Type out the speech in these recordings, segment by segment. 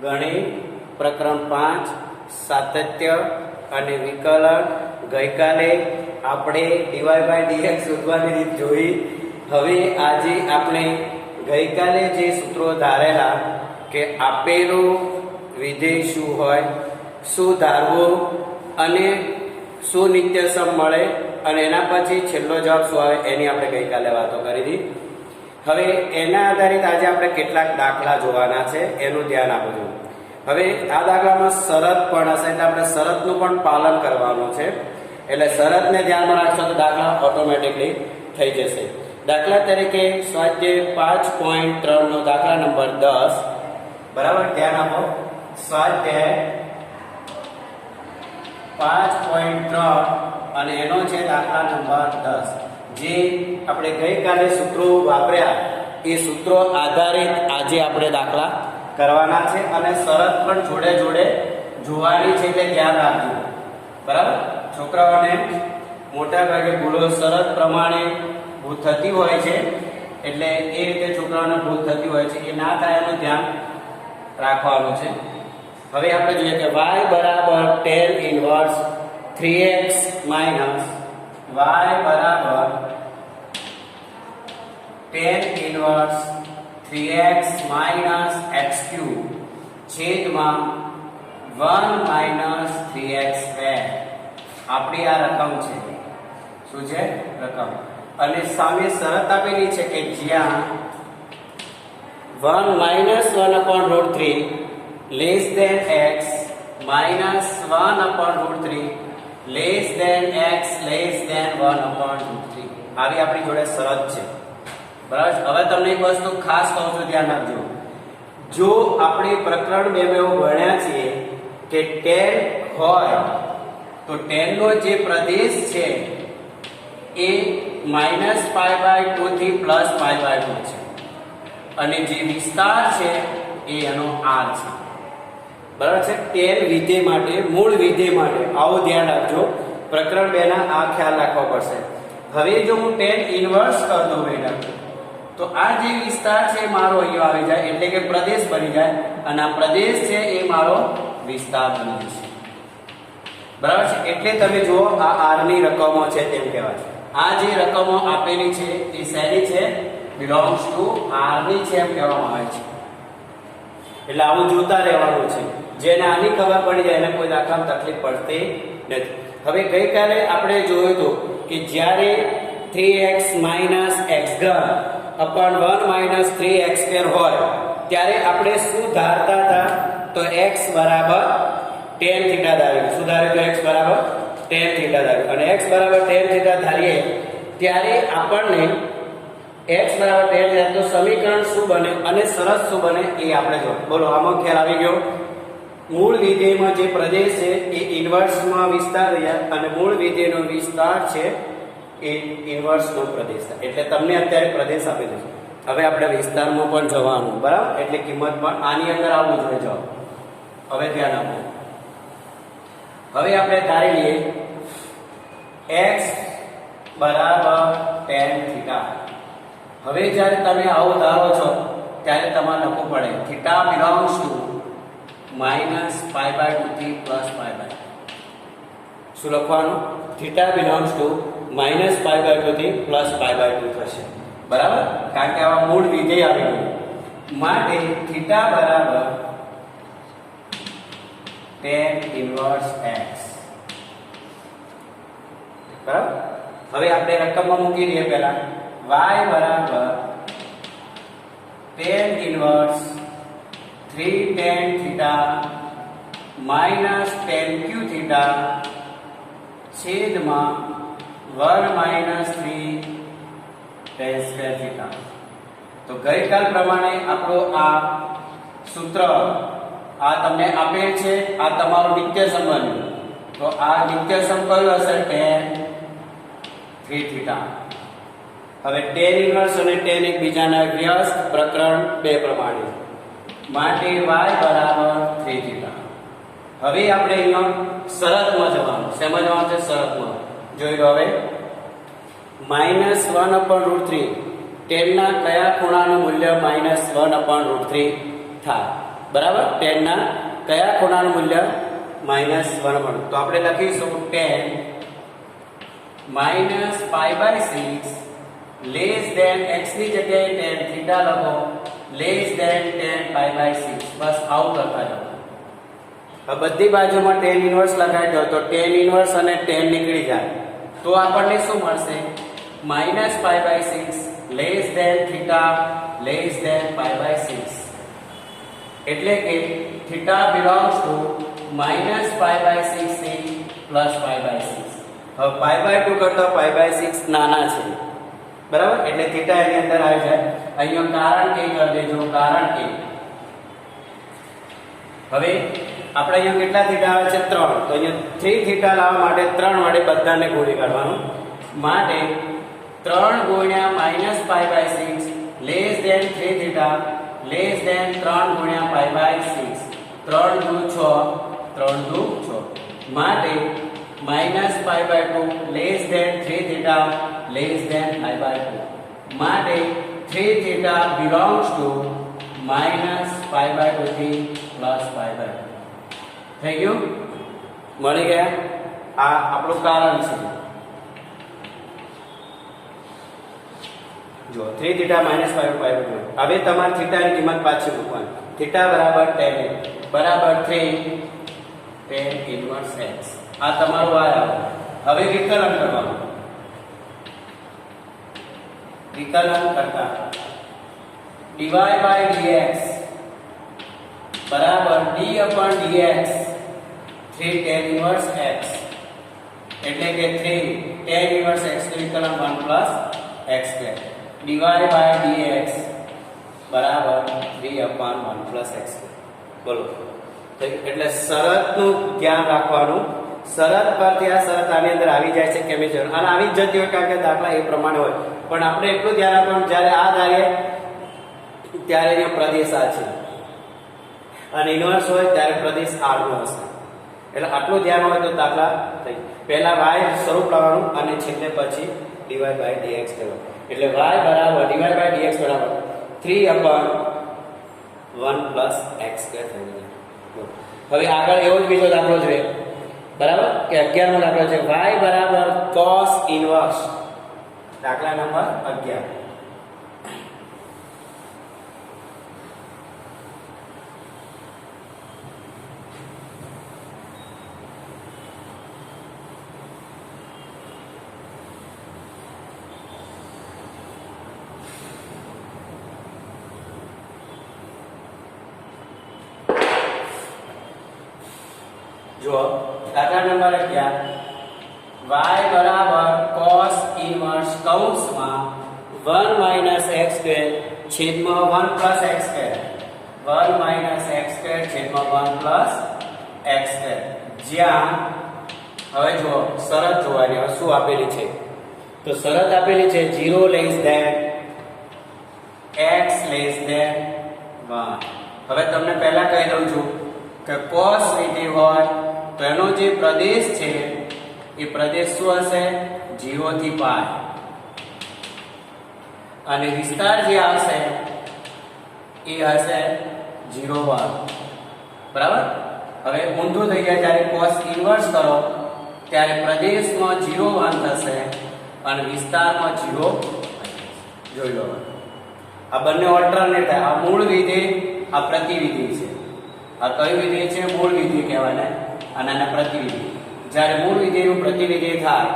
ગણિત પ્રકરણ 5 સાતત્ય અને વિકલન ગઈકાલે આપણે dy બાય dx શોધવાની રીત જોઈ. હવે આજે આપણે ગઈકાલે જે સૂત્રો ધારેલા કે આપેલું વિધેય શું હોય, શું ધારવું અને શું નિત્યસમ મળે અને એના પછી છેલ્લો જવાબ શું આવે એની આપણે ગઈકાલે વાતો કરી હતી. હવે એના આધારિત આજે આપણે કેટલાક દાખલા જોવાના છે, એનું ધ્યાન આપજો. હવે આ દાખલામાં શરત પણ હશે એટલે આપણે શરતનું પણ પાલન કરવાનું છે. એટલે શરતને ધ્યાનમાં રાખશો તો દાખલા ઓટોમેટિકલી થઈ જશે. દાખલા તરીકે સ્વાધ્યાય 5.3 નો દાખલા નંબર 10. બરાબર, ધ્યાન આપો. સ્વાધ્યાય 5.3 અને એનો છે દાખલા નંબર 10. જે આપણે ગઈકાલે સૂત્રો વાપર્યા એ સૂત્રો આધારિત આજે આપણે દાખલા કરવાના છે અને શરત પણ જોડે જોડે જોવાની છે એટલે ધ્યાન રાખજો. બરાબર, છોકરાઓને મોટા ભાગે ભૂલો શરત પ્રમાણે ભૂલ થતી હોય છે એટલે એ રીતે છોકરાઓને ભૂલ થતી હોય છે, એ ના થાય એનું ધ્યાન રાખવાનું છે. હવે આપણે જોઈએ કે y બરાબર tan inverse 3x minus y બરાબર tan inverse 3x minus x cube છેદમાં 1 માઈનસ 3x આપણી આ રકમ છે. શું છે? રકમ. અને સામે શરત આપેલી છે કે જ્યાં 1 minus 1/√3 less than x minus 1/√3 less than x less than 1/√3 આવી આપણી જોડે શરત છે. બરાબર. હવે તમને એક વસ્તુ ખાસ કહું છું, ધ્યાન રાખજો. જો આપણે પ્રકરણ 2 માં એવું ભણ્યા છીએ કે tan હોય તો tan નો જે પ્રદેશ છે એ -π/2 થી +π/2 છે અને જે વિસ્તાર છે એ એનો r છે. બરાબર છે. tan વિધેય માટે, મૂળ વિધેય માટે આવું ધ્યાન રાખજો. પ્રકરણ 2 ના આ ખ્યાલ રાખવો પડશે. હવે જો હું tan ઇન્વર્સ કર દઉં બેટા તો આ જે વિસ્તાર છે મારો અહીંયા આવી જાય એટલે કે પ્રદેશ બની જાય અને આ પ્રદેશ છે એ મારો વિસ્તાર બની જશે. બરાબર છે. એટલે તમે જુઓ આ r ની રકમો છે તેમ કહેવાય. આ જે રકમો આપેલી છે એ શેની છે? બિલોંગ્સ ટુ r ની છે એમ કહેવામાં આવે છે. એટલે આવું જોતા રહેવાનું છે. જેને આની ખબર પડી જાય એને કોઈ દાખલામાં તકલીફ પડતી નથી. હવે ગઈકાલે આપણે જોયું હતું કે જ્યારે 3x માઈનસ x ઘન અપન 1 માઈનસ 3x² હોય ત્યારે આપણે શું ધારતા હતા? તો x બરાબર tan થીટા ધાર્યું. શું ધાર્યું? તો x બરાબર tan થીટા ધાર્યું. અને x બરાબર tan થીટા ધારીએ ત્યારે આપણને x બરાબર tan થીટા તો સમીકરણ શું બને અને શરત શું બને એ આપણે જો. બોલો, આમાં ખ્યાલ આવી ગયો? મૂળ વિધેયમાં જે પ્રદેશ છે એ ઇન્વર્સમાં વિસ્તાર રહ્યા અને મૂળ વિધેયનો વિસ્તાર છે એ ઇન્વર્સનો પ્રદેશ. એટલે તમને અત્યારે પ્રદેશ આપી દીધો. હવે આપણે વિસ્તારમાં પણ જવાનું. બરાબર, એટલે કિંમત પણ આની અંદર આવવું જોઈએ. જવાબ હવે ધ્યાન આપો. હવે આપણે ધારી લઈએ x બરાબર tan થીટા. હવે જ્યારે તમે આવું ધારો છો ત્યારે તમારે લખવું પડે થીટા બિલોંગ્સ ટુ -π/2 થી +π/2. શું લખવાનું? થીટા બિલોંગ્સ ટુ -π/2 થી +π/2 થશે. બરાબર, કારણ કે આવા મૂળ વિધેય આવી ગયું માટે થીટા બરાબર tan ઇન્વર્સ x. બરાબર. હવે આપણે રકમમાં મૂકી દઈએ. પહેલા y બરાબર tan inverse 3 tan theta minus tan q theta છેદમાં 1 માઈનસ 3 tan સ્ક્વેર થીટા. તો ગઈકાલ પ્રમાણે આપણો આ સૂત્ર આ તમને આપેલ છે. આ તમારું નિત્યસમ બન્યું. તો આ નિત્યસમ કયું હશે? tan 3 theta. હવે tan ઇન્વર્સ અને tan એકબીજાના વ્યસ્ત પ્રકરણ 2 પ્રમાણે માટે y બરાબર 3 થીટા. હવે આપણે અહીંયા શરતમાં જવાનું. શેમાં જવાનું છે? શરતમાં. જોઈ લો. હવે -1/√3 tan ના કયા ખૂણાનું મૂલ્ય -1/√3 થાય? બરાબર. tan ના કયા ખૂણાનું મૂલ્ય -1 મળે. તો આપણે લખીશું tan -π/6 લેસ ધેન x ની જગ્યાએ tan થીટા લખો લેસ ધેન tan π/6. બસ આવું કરતા જાઓ. હવે બધી બાજુમાં tan ઇન્વર્સ લગાવી દો તો tan ઇન્વર્સ અને tan નીકળી જાય તો આપણને શું મળશે -π/6 less than theta less than π/6. એટલે કે થીટા બિલોંગ્સ ટુ -π/6 થી +π/6. હવે π/2 કરતા π/6 નાના છે બરાબર, એટલે થીટા એની અંદર આવી જાય. અહીંયા કારણ કે કરી દેજો, કારણ કે હવે આપણે અહીંયા કેટલા થીટા આવે છે 3, તો અહીંયા 3 થીટા લાવવા માટે 3 વડે બધાને ગુણી કાઢવાનું. માટે 3 ગુણ્યા -π/6 less than 3 theta less than 3 ગુણ્યા π/6. 3 દુ 6, 3 દુ 6. માટે -π/2 less than 3 theta less than π/2. માટે 3 થીટા બિલોંગ્સ ટુ -π/2 થી +π/2. થઈ ગયું? મળી ગયા? આ આપણું કારણ છે. જો 3 થીટા -π/2. હવે તમારે થીટાની કિંમત પાછી મૂકવાની. થીટા બરાબર tan બરાબર 3 tan ઇન્વર્સ x. આ તમારું y આવે. હવે વિકલન કરવાનું. વિકલન કરતા dy/dx બરાબર d/dx 3 tan ઇન્વર્સ x. એટલે કે 3 tan ઇન્વર્સ x નું વિકલન 1 + x². dy/dx બરાબર 3/1 + x². બોલો. એટલે શરતનું ધ્યાન રાખવાનું. શરત પરથી આ શરત આની અંદર આવી જાય છે કે મેં જરૂર અને આવી જ જતી હોય કારણ કે દાખલા એ પ્રમાણે હોય. પણ આપણે એટલું ધ્યાન રાખવાનું જ્યારે આ ધારીએ ત્યારે અહીંયા પ્રદેશ આ છે અને ઇન્વર્સ હોય ત્યારે પ્રદેશ r નો હશે. એટલે આટલું ધ્યાન હોય તો દાખલા થઈ. પહેલા y સ્વરૂપ લાવવાનું અને છેલ્લે પછી dy/dx કરવાનું. એટલે y બરાબર dy/dx બરાબર 3/1 + x² થઈ જાય. હવે આગળ એવો જ બીજો દાખલો જોઈએ બરાબર કે 11 નો દાખલો છે y બરાબર cos ઇન્વર્સ. દાખલા નંબર 11. જો દાખલા નંબર 11 y બરાબર cos ઇન્વર્સ કૌંસમાં 1 - x² છેદમાં 1 + x². 1 - x² છેદમાં 1 + x². જ્યાં હવે જો શરત જોવાની. હવે શું આપેલી છે તો શરત આપેલી છે 0 less than x less than 1. હવે તમને પહેલા કહી દઉં છું કે cos વિધેય હોય તો એનો જે પ્રદેશ છે એ પ્રદેશ શું હશે 0 થી π અને વિસ્તાર જે આવશે એ હશે 0 બરાબર. હવે ઊંધું થઈ જાય જ્યારે cos ઇન્વર્સ કરો ત્યારે પ્રદેશમાં 0 થશે અને વિસ્તારમાં 0 જોઈ લો. આ બંને ઓલ્ટરનેટ થાય. આ મૂળ વિધેય આ પ્રતિવિધેય છે. આ કયું વિધેય છે? મૂળ વિધેય કહેવાય અને આને પ્રતિવિધેય. જ્યારે મૂળ વિધેયનું પ્રતિવિધેય થાય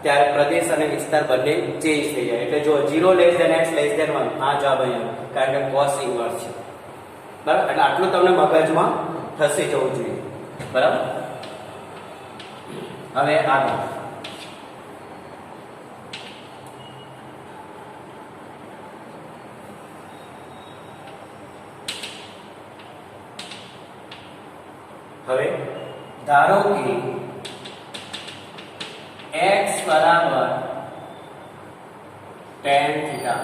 ત્યારે પ્રદેશ અને વિસ્તાર બંને ચેન્જ થઈ જાય. એટલે જો 0 less than x less than 1 આ જવાબ અહીંયા કારણ કે cos ઇન્વર્સ છે બરાબર. એટલે આટલું તમને મગજમાં થશે જવું જોઈએ બરાબર. હવે આગળ હવે ધારો કે x બરાબર tan થીટા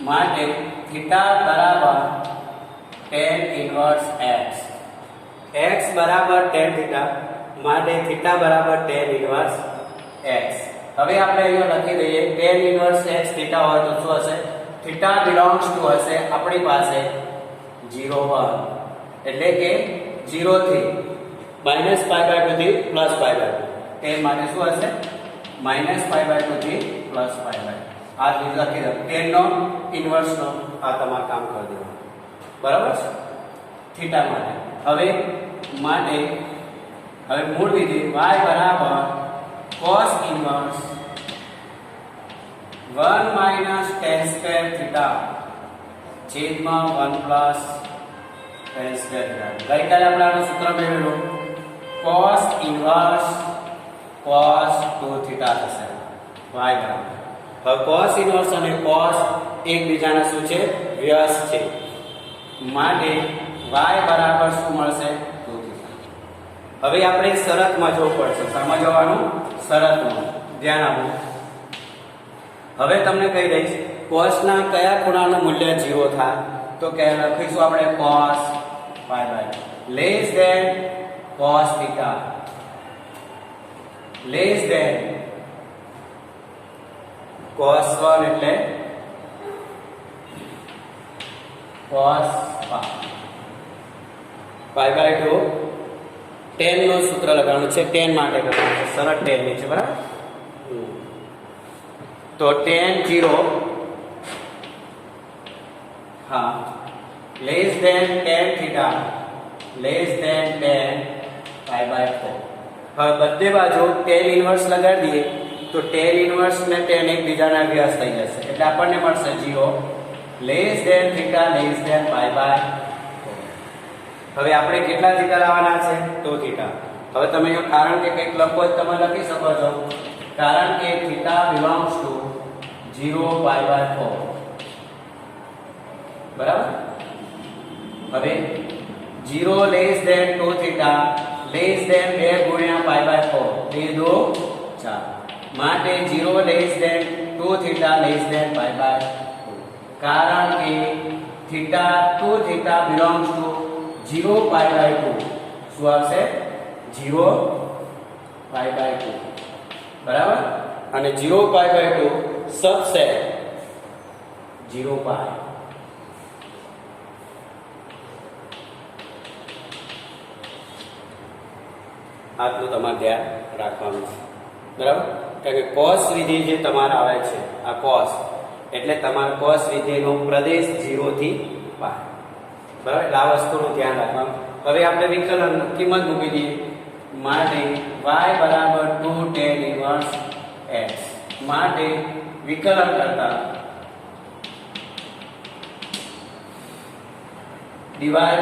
માટે થીટા બરાબર tan ઇન્વર્સ x. x બરાબર tan થીટા માટે થીટા બરાબર tan ઇન્વર્સ x. હવે આપણે અહીંયા લખી દઈએ tan ઇન્વર્સ x થીટા હોય તો શું હશે? થીટા બિલોંગ્સ ટુ હશે આપણી પાસે 0 1 એટલે કે 0 થી -π/2 થી +π/2 tan માટે શું હશે -π/2 થી +π/2 આ રીતે લખી દો tan નો ઇન્વર્સ નો આ તમારે કામ કરી દેવાનું બરાબર છે થીટા માટે હવે મૂળ વિધિ y બરાબર cos inverse 1 - tan square theta છેદમાં 1 પ્લસ tan સ્ક્વેર થીટા ગઈકાલે આપણે આનું સૂત્ર મેળવેલું cos ઇન્વર્સ cos 2 થીટા થશે y બરાબર હવે cos ઇન્વર્સ અને cos એકબીજાના શું છે વ્યસ્ત છે માટે y બરાબર શું મળશે 2 થીટા હવે આપણે શરતમાં જોવું પડશે સમજવાનું શરતમાં ધ્યાન આપો હવે તમને કહી દઈશ cos ના કયા ખૂણાનું મૂલ્ય 0 થાય તો કે લખીશું આપણે cos π/2 less than cos theta less than cos 1 એટલે cos π/2 tan નું સૂત્ર લગાવવાનું છે tan માટે કરવાનું છે સરળ tan ની છે બરાબર તો tan 0 હા less than tan theta less than tan π/4 હવે બધે બાજુ tan ઇન્વર્સ લગાડી દઈએ તો tan ઇન્વર્સ ને tan એકબીજાના વ્યસ્ત થઈ જશે એટલે આપણને મળશે 0 less than theta less than π/4 હવે આપણે કેટલા થીટા લાવવાના છે 2 થીટા હવે તમે અહીંયા કારણ કે કંઈક લખો તમે લખી શકો છો કારણ કે થીટા બિલોંગ્સ ટુ 0 π/4 બરાબર હવે 0 less than 2 theta less than 2 ગુણ્યા π/4 2 2 4 માટે 0 less than 2 theta less than π/4 કારણ કે થીટા 2 થીટા બિલોંગ્સ ટુ 0 π/2 શું આવશે 0 π/2 બરાબર અને 0 π/2 સબસેટ 0 π આટલું તમારે ધ્યાન રાખવાનું છે બરાબર કારણ કે cos વિધિ જે તમારે આવે છે આ cos એટલે તમારે cos વિધિનો પ્રદેશ 0 થી π બરાબર એટલે આ વસ્તુનું ધ્યાન રાખવાનું હવે આપણે વિકલન કિંમત મૂકી દઈએ માટે y બરાબર 2 tan ઇન્વર્સ x માટે વિકલન કરતા dy by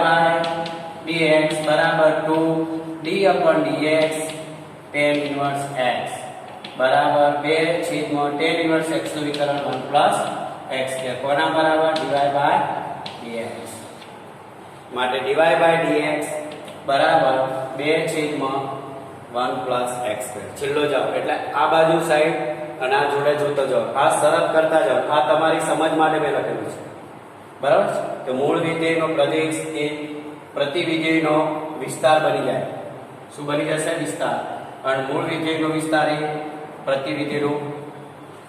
dx બરાબર 2 d/dx tan ઇન્વર્સ x બરાબર 2 છેદમાં tan ઇન્વર્સ x નું વિકલન 1 પ્લસ x સ્ક્વેર કોના બરાબર dy by dx માટે dy by dx બરાબર 2 છેદમાં 1 પ્લસ x સ્ક્વેર છેલ્લો જવાબ એટલે આ બાજુ સાઈડ અને આ જોડે જોતો જાઓ આ શરત કરતા જાઓ આ તમારી સમજ માટે મેં લખેલું છે બરાબર કે મૂળ વિધેયનો પ્રદેશ એ પ્રતિવિધેયનો વિસ્તાર બની જાય શું બની જશે વિસ્તાર અને મૂળ વિધેયનો વિસ્તાર એ પ્રતિવિધેયનો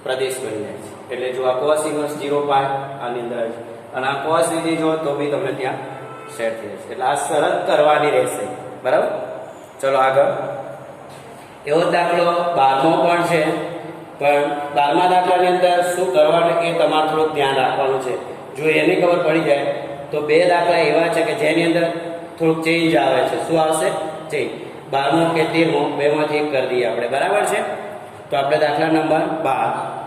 પ્રદેશ બની જાય છે એટલે જો આ cos ઇન્વર્સ 0 π આની અંદર અને આ cos વિધિ જો તો બી તમને ત્યાં સેટ થઈ જશે એટલે આ શરત કરવાની રહેશે બરાબર ચલો આગળ એવો દાખલો 12મો પણ છે પણ 12મા દાખલાની અંદર શું કરવાનું એ તમારે થોડુંક ધ્યાન રાખવાનું છે જો એને ખબર પડી જાય તો બે દાખલા એવા છે કે જેની અંદર થોડુંક ચેન્જ આવે છે શું આવશે ચેન્જ 12મો કે 13મો બેમાંથી એક કરી દઈએ આપણે બરાબર છે તો આપણે દાખલા નંબર 12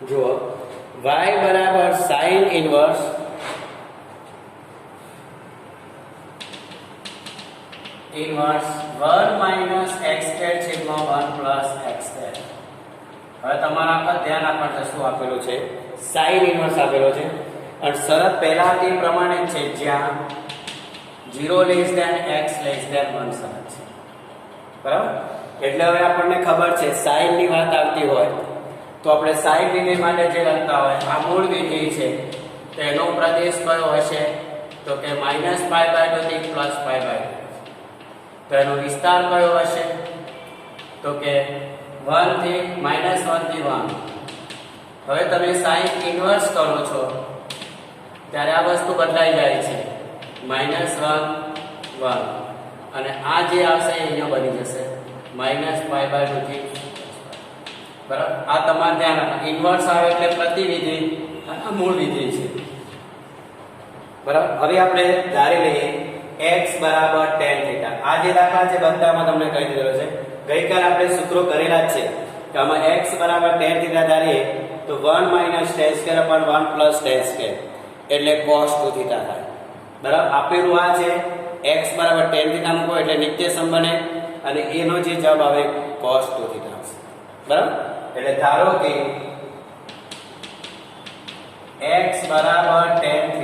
જો y બરાબર sin inverse inverse 1 minus x square છેદમાં 1 પ્લસ x સ્ક્વેર હવે તમારા પર ધ્યાન આપવાનું શું આપેલું છે sin ઇન્વર્સ આપેલો છે અને શરત પહેલા તે પ્રમાણે છે જ્યાં 0 less than x less than 1 શરત છે, બરાબર. એટલે હવે આપણને ખબર છે સાઈન ની વાત આવતી હોય તો આપણે સાઈન વિધેય માટે જે લખતા હોય આ મૂળ વિધેય છે તો એનો પ્રદેશ કયો હશે તો કે -π/2 થી +π/2. તો એનો વિસ્તાર કયો હશે તો કે 1 થી -1 થી 1. હવે તમે સાઈન ઇન્વર્સ કરો છો ત્યારે આ વસ્તુ બદલાઈ જાય છે -1 1 અને આ જે આવશે એ અહીંયા બની જશે -π/2 થી, બરાબર. આ તમારે ધ્યાન રાખો, ઇન્વર્સ આવે એટલે પ્રતિવિધેય અને આ મૂળ વિધેય છે, બરાબર. હવે આપણે ધારી લઈએ x બરાબર tan θ. આ જે દાખલા છે બધામાં તમને કહી દીધેલો છે, ગઈકાલે આપણે સૂત્રો કરેલા જ છે કે આમાં x બરાબર tan θ ધારીએ તો 1 - tan² / 1 + tan² એટલે cos 2θ થાય, બરાબર. આપેલું આ છે x બરાબર tan θ મૂકો એટલે નિત્યસમ બને અને એનો જે જવાબ આવે cos 2θ આવશે, બરાબર. એટલે ધારો કે x બરાબર tan θ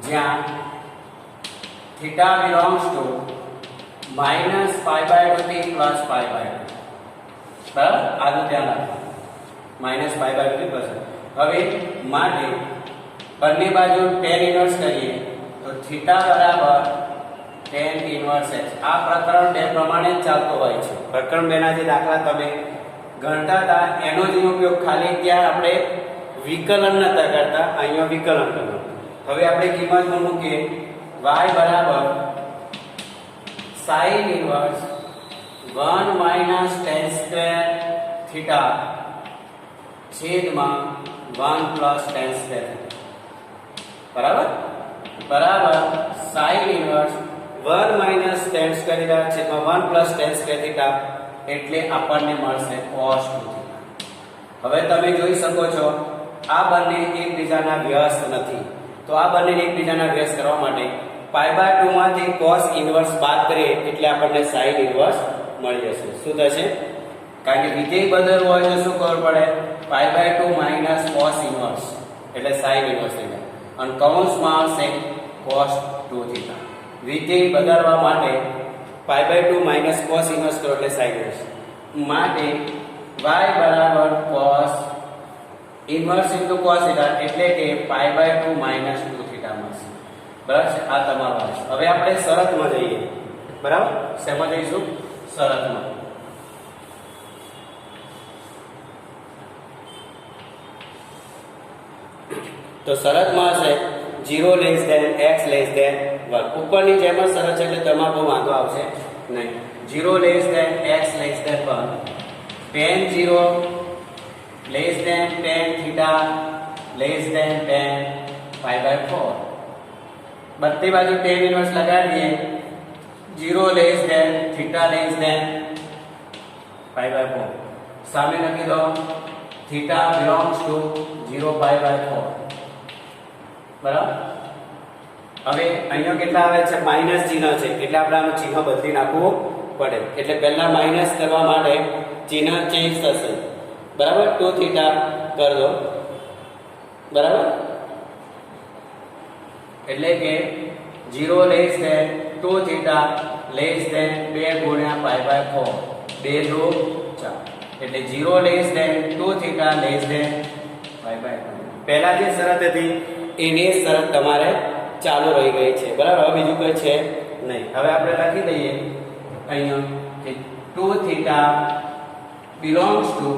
જ્યાં θ belongs to -π/2 થી +π/2, બરાબર. આનું ધ્યાન રાખો -π/2 થી +. હવે માટે બંને બાજુ tan ઇન્વર્સ કરીએ તો θ બરાબર tan ઇન્વર્સ x. આ પ્રકરણ 2 પ્રમાણે જ ચાલતો હોય છે. પ્રકરણ 2 ના જે દાખલા તમે ગણતા હતા એનો જ ઉપયોગ ખાલી ત્યાં આપણે વિકલન નતા કરતા, અહીંયા વિકલન કરવાનું. હવે આપણે કિંમત મૂકીએ y બરાબર sin ઇન્વર્સ 1 - tan² θ છેદમાં 1 + tan², બરાબર. બરાબર sin ઇન્વર્સ 1 - tan² θ છેદમાં 1 + tan² θ એટલે આપણને મળશે cos 2θ. હવે તમે જોઈ શકો છો આ બંને એકબીજાના વ્યસ્ત નથી, તો આ બંનેને એકબીજાના વ્યસ્ત કરવા માટે π/2 માંથી cos ઇન્વર્સ બાદ કરીએ એટલે આપણને sin ઇન્વર્સ મળી જશે. શું થશે? કારણ કે વિધેય બદલવું હોય તો શું કરવું પડે? π/2 - cos ઇન્વર્સ એટલે sin ઇન્વર્સ થઈ જાય અને કૌંસમાં આવશે cos 2θ. વિધેય બદલવા માટે π/2 - cos ઇન્વર્સ કરો એટલે sin ઇન્વર્સ માટે y બરાબર cos ઇન્વર્સ * cos θ એટલે કે π/2 - 2θ મળશે, બરાબર. આ તમારો આવશે. હવે આપણે શરતમાં જઈએ, બરાબર. શેમાં જઈશું? શરતમાં. તો શરતમાં છે 0 less than x less than 1. ઉપરની જેમ જ શરત છે એટલે તમારો કોઈ વાંધો આવશે નહીં. 0 less than x less than 1, tan 0 less than tan θ less than tan π/4. બધી બાજુ tan ઇન્વર્સ લગાડીએ 0 લેસ ધેન θ લેસ ધેન π/4. સામે લખી દો θ belongs to 0π/4, બરાબર. હવે અહીંયા કેટલા આવે છે? માઈનસ ચિહ્ન છે એટલે આપણે આનું ચિહ્ન બદલી નાખવું પડે. એટલે પહેલા માઈનસ કરવા માટે ચિહ્ન ચેન્જ થશે, બરાબર. 2θ કરી દો, બરાબર. એટલે કે 0 લેસ ધેન 2θ લેસ ધેન 2 × π/4, 2 × 4 એટલે 0 લેસ ધેન 2θ લેસ ધેન π/4. પહેલા જે શરત હતી એની શરત તમારે ચાલુ રહી ગઈ છે, બરાબર. હવે બીજું કોઈ છે નહીં. હવે આપણે લખી દઈએ અહીંયા કે 2θ belongs to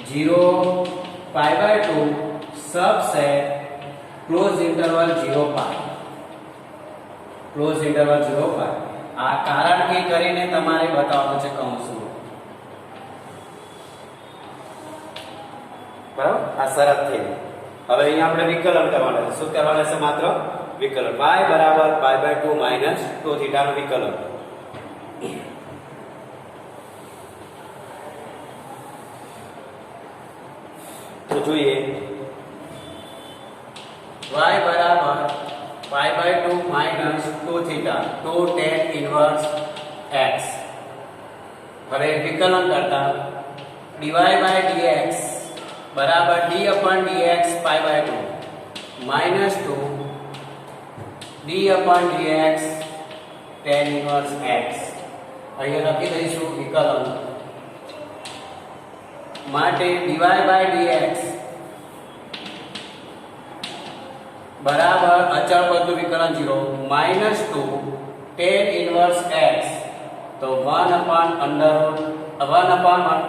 0π/2 subset close interval 0π, close interval 0π. આ કારણ કે કરીને તમારે બતાવવાનું છે કૌંસમાં, બરાબર. આ શરત થઈ. હવે અહીંયા આપણે વિકલન કરવાનું છે. શું કરવાનું છે? માત્ર વિકલન. y બરાબર π/2 - 2θ નું વિકલન. તો જોઈએ y બરાબર π/2 - 2θ 2 tan ઇન્વર્સ x. હવે વિકલન કરતા dy/dx બરાબર d/dx π/2 -2 d/dx tan inverse x અહીંયા લખી દઈશું વિકલન માટે dy/dx બરાબર અચળ પદનું વિકલન 0 -2 tan inverse x તો 1/1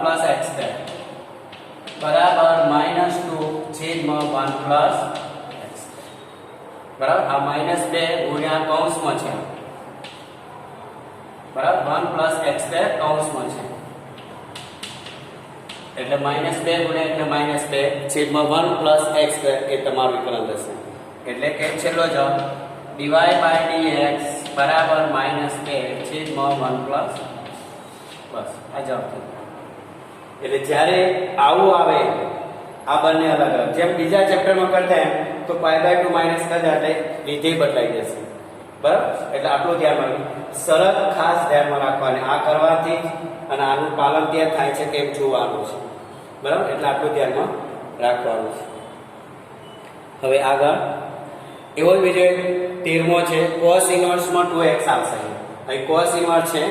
plus x બરાબર -2 છેદમાં 1 plus x બરાબર આ -2 ગુણ્યા કૌંસમાં છે બરાબર 1 plus x કૌંસમાં છે એટલે -2 ગુણ્યા એટલે -2 છેદમાં 1 plus x એ તમારું વિકલન થશે એટલે કે છેલ્લો જવાબ dy/dx બરાબર -2 છેદમાં 1 plus બસ આ જવાબ થયો એટલે જ્યારે આવું આવે આ બંને અલગ અલગ જેમ બીજા ચેપ્ટરમાં કરતા એમ તો π/2 માઈનસ કરતા એટલે વિધેય બદલાઈ જશે બરાબર એટલે આટલું ધ્યાન રાખવું શરત ખાસ ધ્યાનમાં રાખવાની આ કરવાથી અને આનું પાલન ત્યાં થાય છે તેમ જોવાનું છે બરાબર એટલે આટલું ધ્યાનમાં રાખવાનું છે હવે આગળ એવો જ બીજો 13મો છે cos ઇન્વર્સમાં 2x આવશે અહીં cos ઇન્વર્સ છે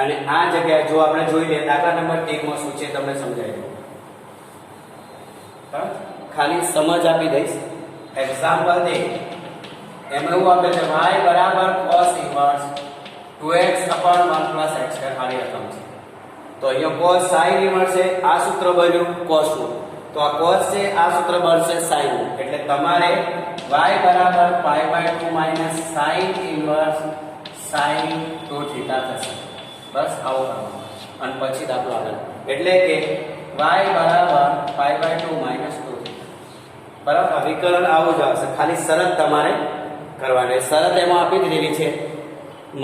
અને આ જગ્યાએ જો આપણે જોઈ લઈએ દાખલા નંબર 13 માં શું છે તમને સમજાવી દઉં ખાલી સમજ આપી દઈશ એક્ઝામ્પલ દે એમાં એવું આપે છે y બરાબર cos inverse 2x/1 plus x ખાલી રકમ છે તો અહીંયા cos sin ઇન્વર્સ છે આ સૂત્ર બન્યું cos નું તો આ cos છે આ સૂત્ર બનશે sin નું એટલે તમારે y બરાબર π/2 minus sin inverse sin 2 theta થશે બસ આવો કરવાનું અને પછી દાખલો આગળ એટલે કે y બરાબર π/2 માઈનસ 2 બરાબર આ વિકલન આવું જ આવશે ખાલી શરત તમારે કરવાની શરત એમાં આપી દીધેલી છે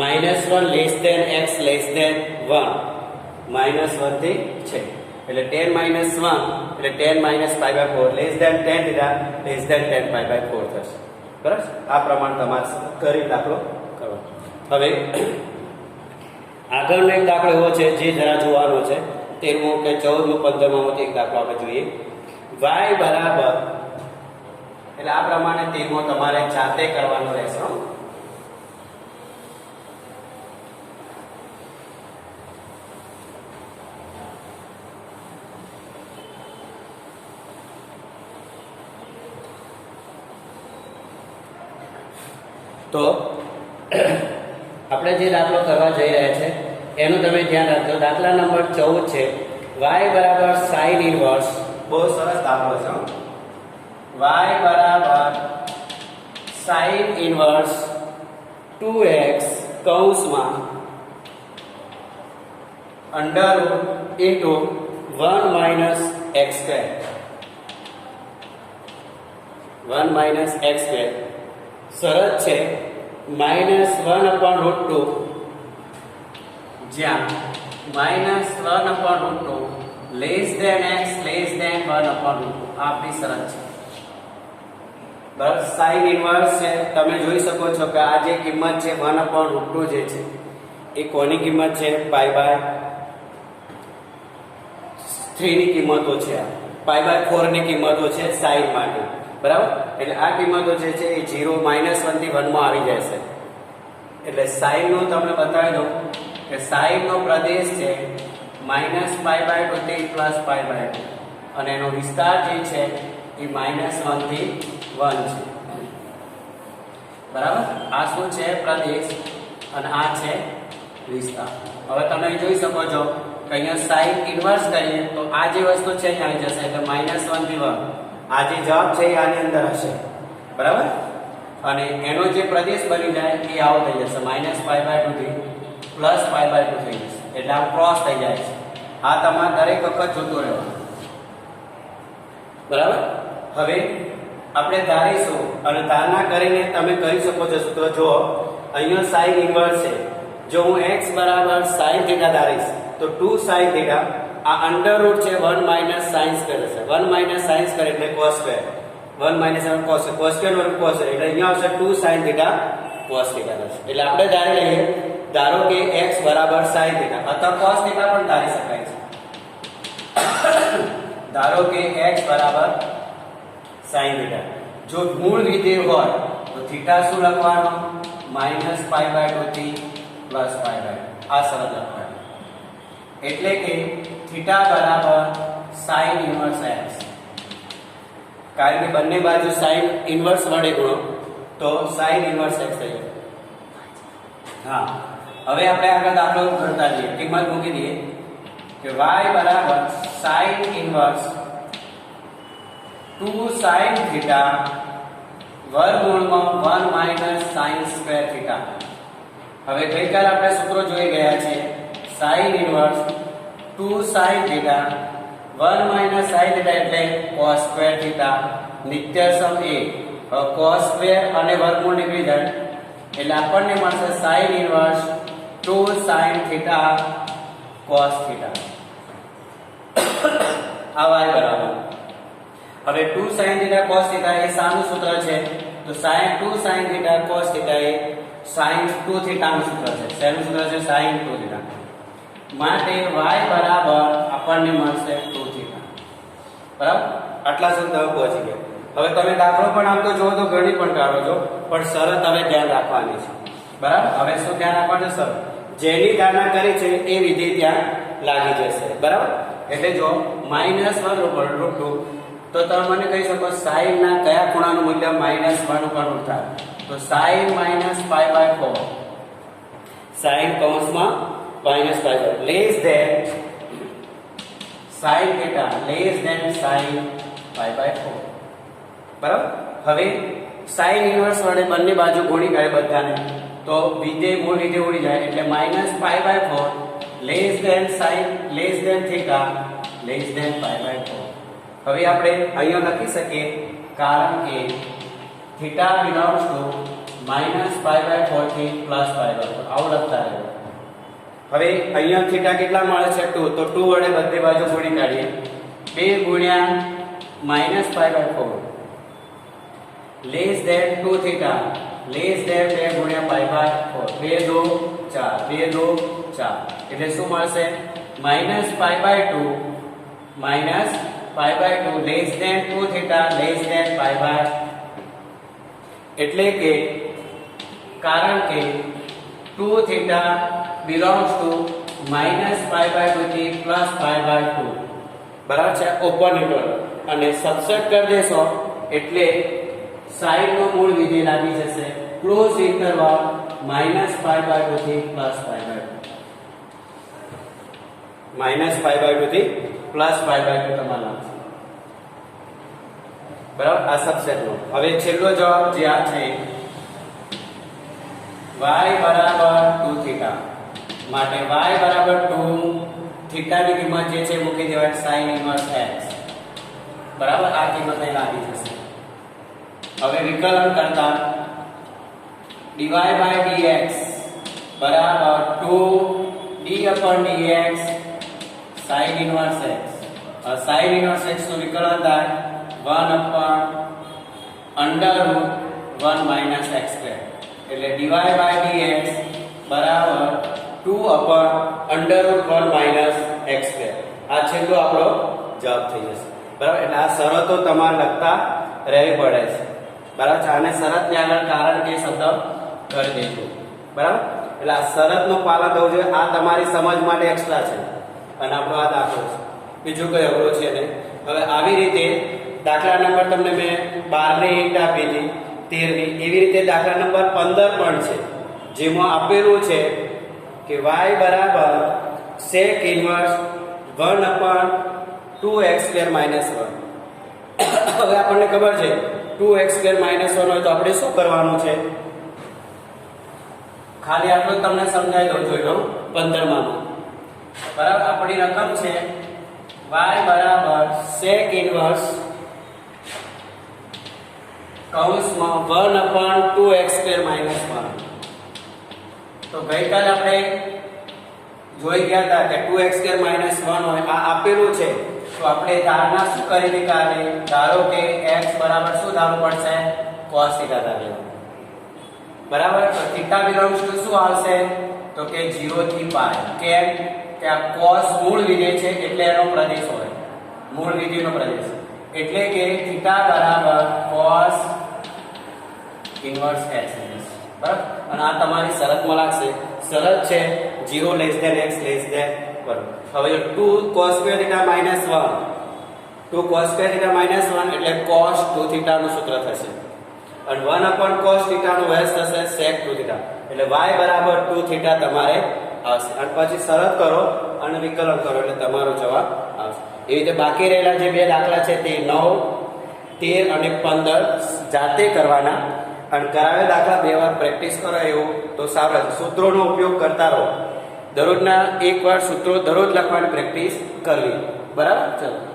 -1 less than x less than 1 -1 થી છે એટલે 10 - 1 એટલે 10 - π/4 less than 10 theta less than 10 π/4 થશે બરાબર આ પ્રમાણે તમારે કરી દાખલો કરો હવે આગળનો એક દાખલો એવો છે જે જરા જોવાનો છે 13મો કે 14મો 15મો એક દાખલો આપણે જોઈએ y બરાબર એટલે આ પ્રમાણે 13મો તમારે જાતે કરવાનો રહેશે તો આપણે જે દાખલો કરવા જઈ રહ્યા છે એનું તમે ધ્યાન રાખજો દાખલા નંબર 14 છે y બરાબર sin ઇન્વર્સ બહુ સરસ દાખલો છે y બરાબર sin ઇન્વર્સ 2x કૌંસમાં under into 1 minus x square 1 minus x square શરત છે -1/√2 જ્યાં -1/√2 less than x less than 1/√2 આપણી શરત છે બરાબર sin ઇન્વર્સ છે તમે જોઈ શકો છો કે આ જે કિંમત છે 1/√2 જે છે એ કોની કિંમત છે π/3 ની કિંમતો છે π/4 ની કિંમતો છે sin માટે બરાબર એટલે આ કિંમતો જે છે એ 0 -1 થી 1 માં આવી જશે એટલે sin નું તમને બતાવી દઉં કે sin નો પ્રદેશ છે -π/2 થી +π/2 અને એનો વિસ્તાર જે છે એ -1 થી 1 છે બરાબર આ શું છે પ્રદેશ અને આ છે વિસ્તાર હવે તમે જોઈ શકો છો કે અહીંયા sin ઇન્વર્સ કરીએ તો આ જે વસ્તુ છે અહીં આવી જશે એટલે -1 થી 1 આ જે જવાબ છે એ આની અંદર હશે બરાબર અને એનો જે પ્રદેશ બની જાય એ આવો થઈ જશે -π/2 થી +π/2 થઈ જશે એટલે આ ક્રોસ થઈ જાય છે આ તમારે દરેક વખત જોતો રહેવાનું બરાબર હવે આપણે ધારીશું અને ધારણા કરીને તમે કરી શકો છો તો જો અહીંયા sin ઇન્વર્સ છે જો હું x બરાબર sin θ ધારીશ તો 2 sin θ આ અંડર રૂટ છે 1 માઈનસ sin સ્ક્વેર છે 1 માઈનસ sin સ્ક્વેર એટલે cos square 1 minus cos cos square વર્ગ cos એટલે અહીંયા આવશે 2 sin θ cos θ થશે એટલે આપણે ધારી લઈએ ધારો કે x બરાબર sin θ અથવા cos θ પણ ધારી શકાય છે ધારો કે x બરાબર sin θ જો મૂળ વિધેય હોય તો થીટા શું લખવાનું? -π/2 થી +π/2. આ શરત લખવાની. એટલે કે થીટા બરાબર sin ઇન્વર્સ x. કારણ કે બંને બાજુ sin ઇન્વર્સ વડે ગુણો તો sin ઇન્વર્સ x થઈ જાય. હા, હવે આપણે આગળ દાખલો ગણતા જઈએ. કિંમત મૂકી દઈએ કે y બરાબર sin ઇન્વર્સ 2 sin થીટા વર્ગમૂળમાં 1 - sin સ્ક્વેર થીટા. હવે ગઈકાલે આપણે સૂત્રો જોઈ ગયા છે. sin inverse 2 sin theta 1 - sin theta એટલે cos સ્ક્વેર થીટા. નિત્યસમ a. હવે cos સ્ક્વેર અને વર્ગમૂળ નીકળી જાય એટલે આપણને મળશે sin inverse 2 sin theta cos theta. આ y બરાબર. હવે 2 sin થીટા cos થીટા એ સાનું સૂત્ર છે. તો 2 sin થીટા cos થીટા એ sin 2 થીટા નું સૂત્ર છે. શેનું સૂત્ર છે? sin 2 theta. માટે y બરાબર આપણને મળશે 2 થીટા. બરાબર? આટલા સુધી તમે પહોંચી ગયા. હવે તમે દાખલો પણ આમ તો જોવો તો ગણી પણ કાઢો છો, પણ શરત હવે ધ્યાન રાખવાની છે. બરાબર? હવે શું ધ્યાન રાખવાનું છે? શરત. જેની ધારણા કરી છે એ વિધિ ત્યાં લાગી જશે. બરાબર? એટલે જો -1/√2 તો તમે મને કહી શકો sin ના કયા ખૂણાનું મૂલ્ય -1 ઉપર રૂટ થાય? તો sin -π/4. sin કૌંસમાં -π/4 less than sin theta less than sin π/4. બરાબર? હવે sin ઇન્વર્સ વડે બંને બાજુ ગુણી ગયા બધાને તો વિધેય મૂળ વિધેય ઉડી જાય એટલે -π/4 less than sin less than theta less than π/4. હવે આપણે અહીંયા લખી શકીએ કારણ કે થીટા બિલોંગ્સ ટુ -π/4 થી +π/4. આવું લખતા રહેવું. હવે અહીંયા થીટા કેટલા મળે છે? 2. તો 2 વડે બધી બાજુ ગુણી કાઢીએ. 2 ગુણ્યા -π/4 less than 2 theta less than 2 ગુણ્યા π/4. 2 2 4 2 2 4 એટલે શું મળશે? -π/2 -π/2 less than 2 theta less than π/. એટલે કે કારણ કે 2 થીટા બિલોંગ્સ ટુ -π/2 થી +π/2. બરાબર છે? ઓપન ઇન્ટરવલ અને સબસેટ કરી દેશો એટલે sin નો મૂળ વિધેય લાગી જશે. ક્લોઝ ઇન્ટરવલ -π/2 થી +π/2. -π/2 થી +π/2 તમારે લાગશે. બરાબર? આ સબસેટ નો. હવે છેલ્લો જવાબ જે આ છે y બરાબર 2 થીટા. માટે y બરાબર 2 થીટા ની કિંમત જે છે મૂકી દેવાય sin ઇન્વર્સ x. બરાબર? આ કિંમત અહીં લાગી જશે. હવે વિકલન કરતા dy/dx બરાબર 2d/dx sin inverse x. sin inverse x નું વિકલન થાય 1/√1 - x². એટલે dy/dx બરાબર 2/√1 - x². આ છેલ્લો આપણો જવાબ થઈ જશે. બરાબર? એટલે આ શરતો તમારે લખતા રહેવી પડે છે. બરાબર છે? આને શરતની આગળ કારણ કે શબ્દ કરી દેજો. બરાબર? એટલે આ શરતનું પાલન થવું જોઈએ. આ તમારી સમજ માટે એક્સ્ટ્રા છે અને આપણો આ દાખલો છે. બીજું કઈ અવરોધ છે નહીં. હવે આવી રીતે દાખલા નંબર તમને મેં 12 ની ઈંટ આપી હતી, 13 ની, એવી રીતે દાખલા નંબર 15 પણ છે જેમાં આપેલું છે કે y બરાબર sec ઇન્વર્સ 1/2x² - 1. હવે આપણને ખબર છે 2x² - 1 હોય તો આપણે શું કરવાનું છે? ખાલી આટલું તમને સમજાવી દઉં જોઈ લો 15 માં. બરાબર? આપણી રકમ છે y બરાબર sec ઇન્વર્સ કૌંસમાં 1/2x² - 1. તો ગઈકાલે આપણે જોઈ ગયા હતા કે 2x² - 1 હોય આ આપેલું છે તો આપણે ધારણા શું કરી હતી કાલે? ધારો કે x બરાબર શું ધારવું પડશે? cos થીટા ધારીએ. બરાબર? તો થીટા બિલોંગ્સ ટુ શું આવશે? તો કે 0 થી π. કેમ કે આ cos મૂળ વિધેય છે એટલે એનો પ્રદેશ હોય. મૂળ વિધેયનો પ્રદેશ એટલે કે થીટા બરાબર cos ઇન્વર્સ x બરાબર. અને આ તમારી શરતમાં લાગશે. શરત છે 0 less than x less than 1. હવે 2 cos square theta minus 1, 2 cos square theta minus 1 એટલે cos 2 થીટા નું સૂત્ર થશે. અને 1 upon cos થીટા નું વ્યાસ થશે sec 2 થીટા. એટલે y બરાબર 2 થીટા તમારે આવશે. અને પછી શરત કરો અને વિકલન કરો એટલે તમારો જવાબ આવશે. એવી રીતે બાકી રહેલા જે બે દાખલા છે તે 9, 13 અને 15 જાતે કરવાના. અને કરાવેલા દાખલા બે વાર પ્રેક્ટિસ કરો એવું તો સારું રહેશે. સૂત્રોનો ઉપયોગ કરતા રહો. દરરોજના એકવાર સૂત્રો દરરોજ લખવાની પ્રેક્ટિસ કરવી. બરાબર. ચલો.